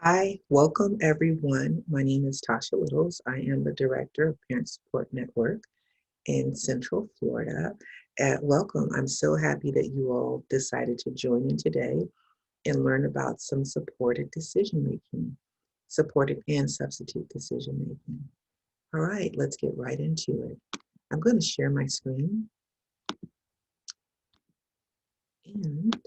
Hi, welcome everyone. My name is Tasha Littles. I am the Director of Parent Support Network in Central Florida. Welcome. I'm so happy that you all decided to join in today and learn about some supported decision making, supported and substitute decision making. All right, let's get right into it. I'm going to share my screen, and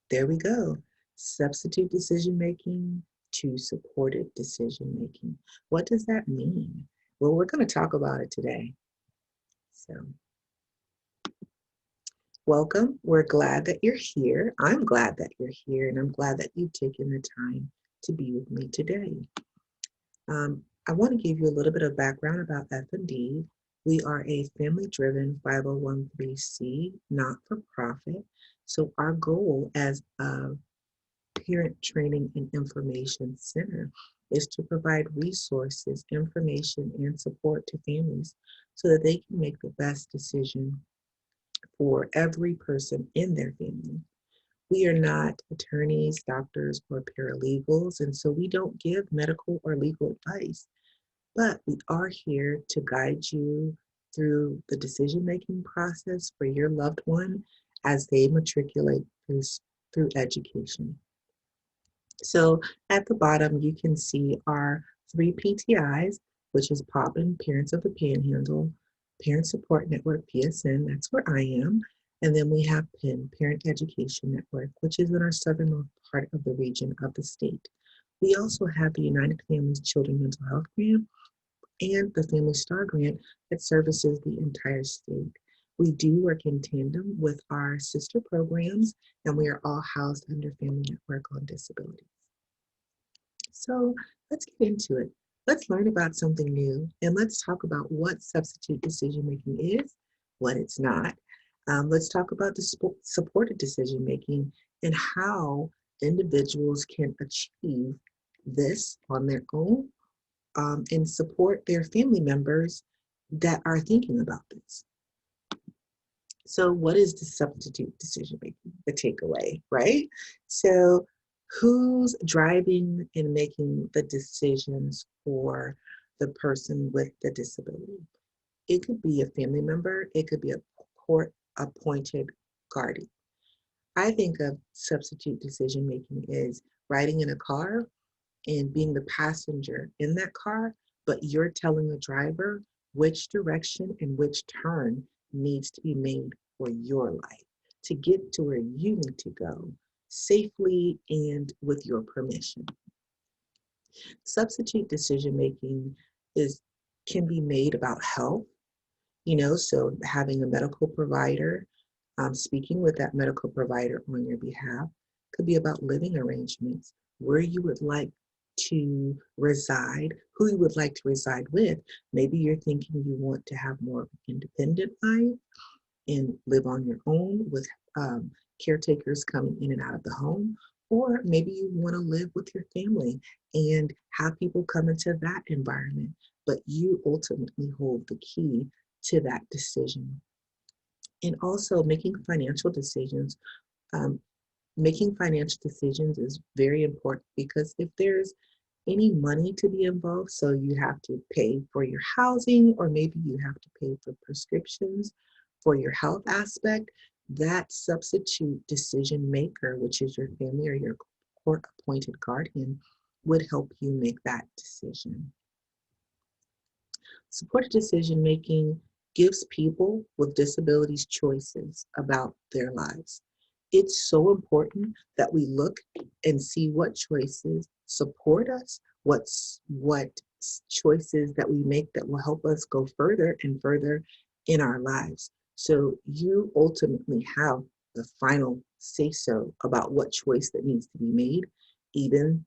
there we go. Substitute decision making to supported decision making. What does that mean? Well, we're going to talk about it today. So, welcome. We're glad that you're here. I'm glad that you're here, and I'm glad that you've taken the time to be with me today. I want to give you a little bit of background about FND. We are a family-driven 501c not-for-profit. So our goal as a Parent Training and Information Center is to provide resources, information, and support to families so that they can make the best decision for every person in their family. We are not attorneys, doctors, or paralegals, and so we don't give medical or legal advice, but we are here to guide you through the decision-making process for your loved one as they matriculate through education. So at the bottom, you can see our 3 PTIs, which is POPN, Parents of the Panhandle, Parent Support Network, PSN, that's where I am. And then we have PEN, Parent Education Network, which is in our southernmost part of the region of the state. We also have the United Families Children Mental Health Grant and the Family Star Grant that services the entire state. We do work in tandem with our sister programs, and we are all housed under Family Network on Disabilities. So let's get into it. Let's learn about something new, and let's talk about what substitute decision making is, what it's not. Let's talk about the supported decision making and how individuals can achieve this on their own, and support their family members that are thinking about this. So, what is the substitute decision making? The takeaway, right? So, who's driving and making the decisions for the person with the disability? It could be a family member, it could be a court appointed guardian. I think of substitute decision making is riding in a car and being the passenger in that car, but you're telling the driver which direction and which turn needs to be made for your life to get to where you need to go safely and with your permission. Substitute decision making is can be made about health, so having a medical provider, speaking with that medical provider on your behalf, could be about living arrangements, where you would like to reside, who you would like to reside with. Maybe you're thinking you want to have more of an independent life and live on your own with caretakers coming in and out of the home. Or maybe you want to live with your family and have people come into that environment, but you ultimately hold the key to that decision. And also making financial decisions. Um, Making financial decisions is very important because if there's any money to be involved, so you have to pay for your housing, or maybe you have to pay for prescriptions for your health aspect, that substitute decision maker, which is your family or your court appointed guardian, would help you make that decision. Supported decision making gives people with disabilities choices about their lives. It's so important that we look and see what choices support us, what choices that we make that will help us go further and further in our lives. So you ultimately have the final say so about what choice that needs to be made, even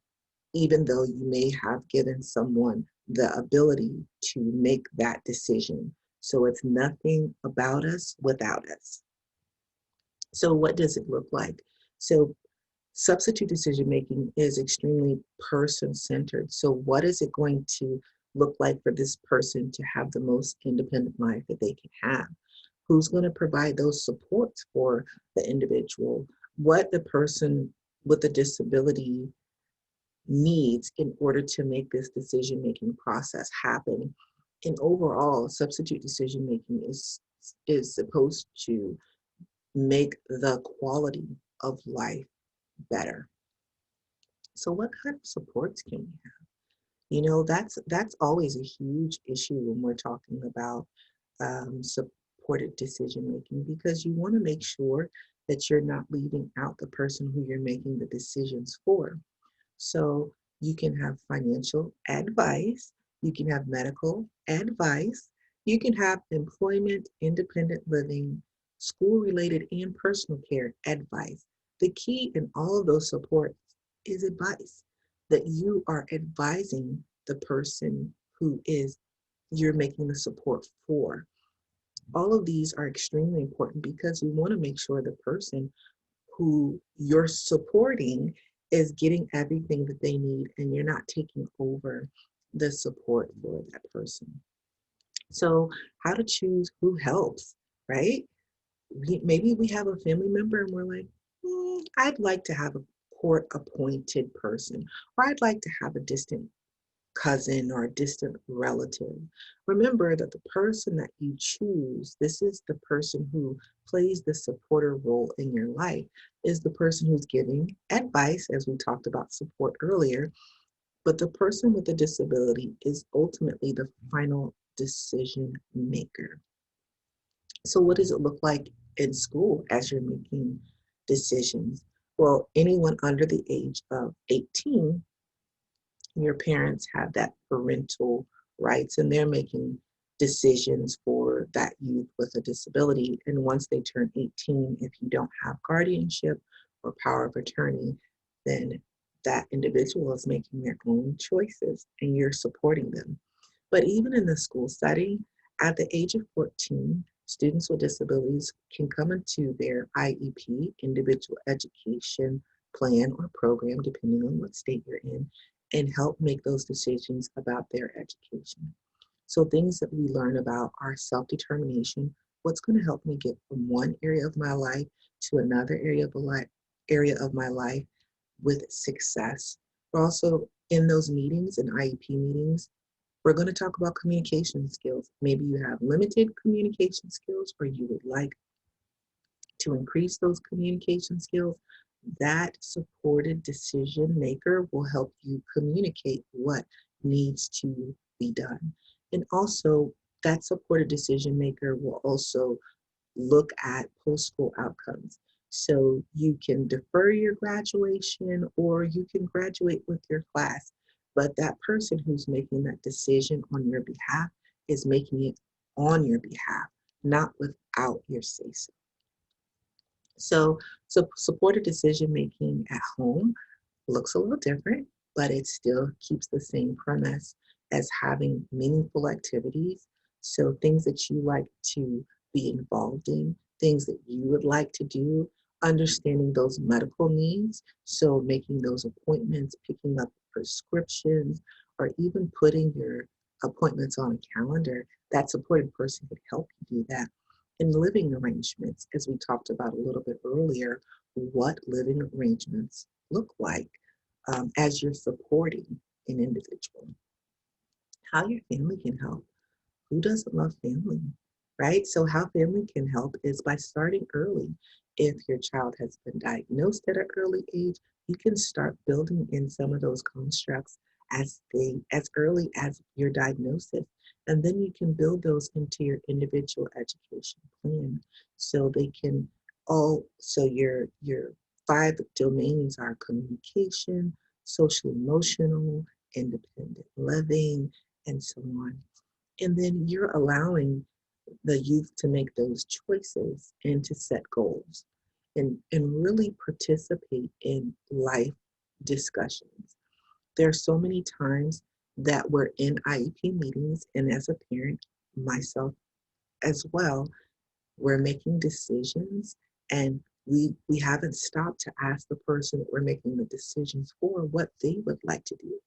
even though you may have given someone the ability to make that decision. So it's nothing about us without us. So what does it look like? So substitute decision making is extremely person-centered. So what is it going to look like for this person to have the most independent life that they can have? Who's going to provide those supports for the individual? What the person with the disability needs in order to make this decision-making process happen. And overall, substitute decision-making is supposed to make the quality of life better. So what kind of supports can we have? That's always a huge issue when we're talking about supported decision making, because you want to make sure that you're not leaving out the person who you're making the decisions for. So you can have financial advice, you can have medical advice, you can have employment, independent living, school related, and personal care advice. The key in all of those supports is advice, that you are advising the person who is you're making the support for. All of these are extremely important because we want to make sure the person who you're supporting is getting everything that they need, and you're not taking over the support for that person. So, how to choose who helps, right? Maybe we have a family member and we're like, I'd like to have a court appointed person, or I'd like to have a distant cousin or a distant relative. Remember that the person that you choose, this is the person who plays the supporter role in your life, is the person who's giving advice, as we talked about support earlier, but the person with the disability is ultimately the final decision maker. So what does it look like in school as you're making decisions? Well, anyone under the age of 18, your parents have that parental rights, and they're making decisions for that youth with a disability. And once they turn 18, if you don't have guardianship or power of attorney, then that individual is making their own choices and you're supporting them. But even in the school setting, at the age of 14, students with disabilities can come into their IEP, individual education plan or program, depending on what state you're in, and help make those decisions about their education. So things that we learn about are self-determination, what's going to help me get from one area of my life to another area of my life with success. We're also in those meetings and IEP meetings, we're going to talk about communication skills. Maybe you have limited communication skills or you would like to increase those communication skills. That supported decision maker will help you communicate what needs to be done. And also, that supported decision maker will also look at post-school outcomes. So you can defer your graduation or you can graduate with your class. But that person who's making that decision on your behalf is making it on your behalf, not without your say-so. So supported decision making at home looks a little different, but it still keeps the same premise as having meaningful activities. So things that you like to be involved in, things that you would like to do, understanding those medical needs. So making those appointments, picking up prescriptions, or even putting your appointments on a calendar, that supported person could help you do that. And living arrangements, as we talked about a little bit earlier, what living arrangements look like as you're supporting an individual. How your family can help. Who doesn't love family, right? So how family can help is by starting early. If your child has been diagnosed at an early age, you can start building in some of those constructs as early as your diagnosis. And then you can build those into your individual education plan. So they can so your five domains are communication, social emotional, independent living, and so on. And then you're allowing the youth to make those choices and to set goals and really participate in life discussions. There are so many times that we're in IEP meetings, and as a parent, myself as well, we're making decisions and we haven't stopped to ask the person that we're making the decisions for what they would like to do.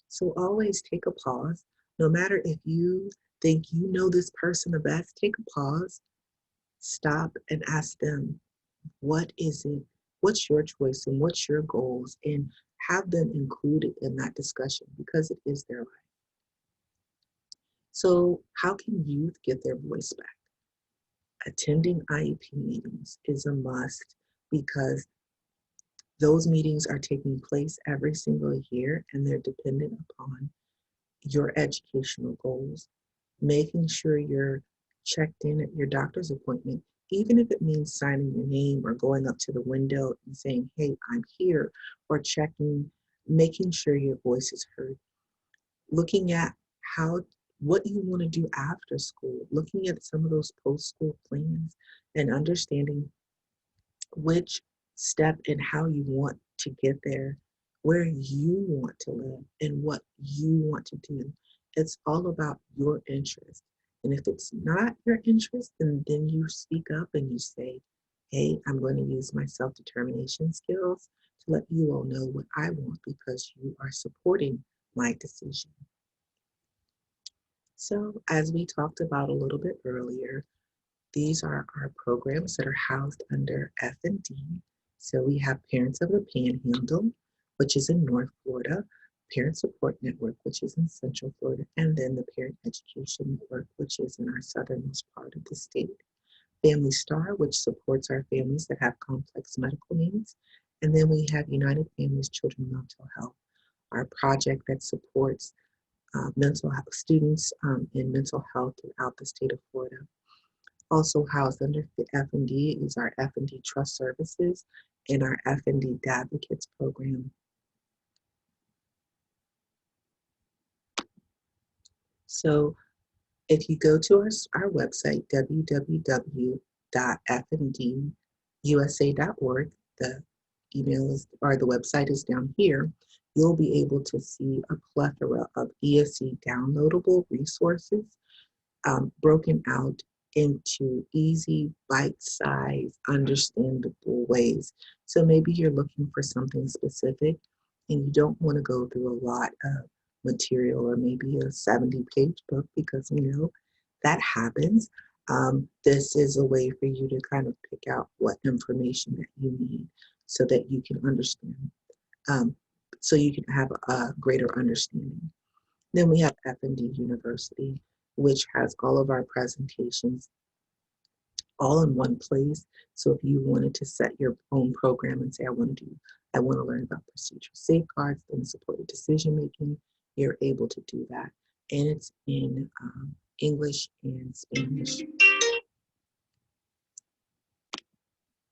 So always take a pause. No matter if you think you know this person the best, take a pause, stop and ask them, what is it what's your choice and what's your goals, and have them included in that discussion because it is their life. So how can youth get their voice back? Attending IEP meetings is a must because those meetings are taking place every single year and they're dependent upon your educational goals. Making sure you're checked in at your doctor's appointment, even if it means signing your name or going up to the window and saying, hey, I'm here, or checking, making sure your voice is heard. Looking at what you want to do after school, looking at some of those post-school plans and understanding which step and how you want to get there, where you want to live, and what you want to do. It's all about your interest. And if it's not your interest, then you speak up and you say, hey, I'm going to use my self-determination skills to let you all know what I want because you are supporting my decision. So, as we talked about a little bit earlier, these are our programs that are housed under FND. So we have Parents of the Panhandle, which is in North Florida, Parent Support Network, which is in Central Florida, and then the Parent Education Network, which is in our southernmost part of the state. Family Star, which supports our families that have complex medical needs. And then we have United Families Children Mental Health, our project that supports mental health students in mental health throughout the state of Florida. Also housed under FND is our FND Trust Services and our FND Advocates program. So if you go to our website, www.fndusa.org, the email is, or the website is down here, you'll be able to see a plethora of ESE downloadable resources broken out into easy, bite-sized, understandable ways. So maybe you're looking for something specific and you don't want to go through a lot of material or maybe a 70-page book because that happens. This is a way for you to kind of pick out what information that you need so that you can understand, so you can have a greater understanding. Then we have FND University, which has all of our presentations all in one place. So if you wanted to set your own program and say, I want to learn about procedural safeguards and supported decision making, you're able to do that. And it's in English and Spanish.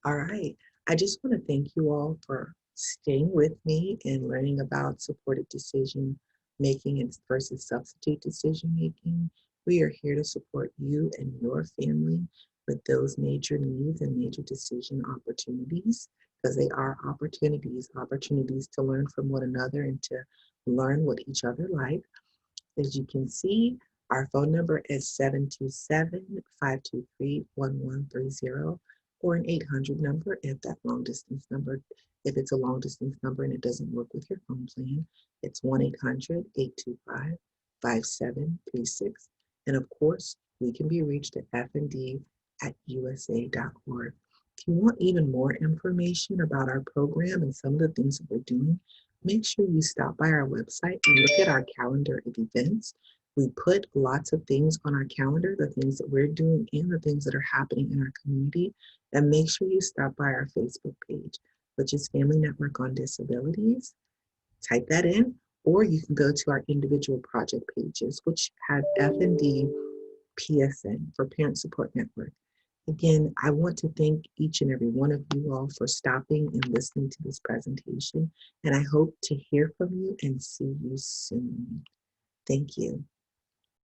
All right. I just want to thank you all for staying with me and learning about supported decision making and versus substitute decision making. We are here to support you and your family with those major needs and major decision opportunities because they are opportunities to learn from one another and to learn what each other like. As you can see, our phone number is 727-523-1130 or an 800 number if that long distance number, if it's a long distance number and it doesn't work with your phone plan, it's 1-800-825-5736. And of course, we can be reached at fnd@usa.org. If you want even more information about our program and some of the things that we're doing, make sure you stop by our website and look at our calendar of events. We put lots of things on our calendar, the things that we're doing and the things that are happening in our community. And make sure you stop by our Facebook page, which is Family Network on Disabilities. Type that in, or you can go to our individual project pages, which have FND PSN for Parent Support Network. Again, I want to thank each and every one of you all for stopping and listening to this presentation, and I hope to hear from you and see you soon. Thank you.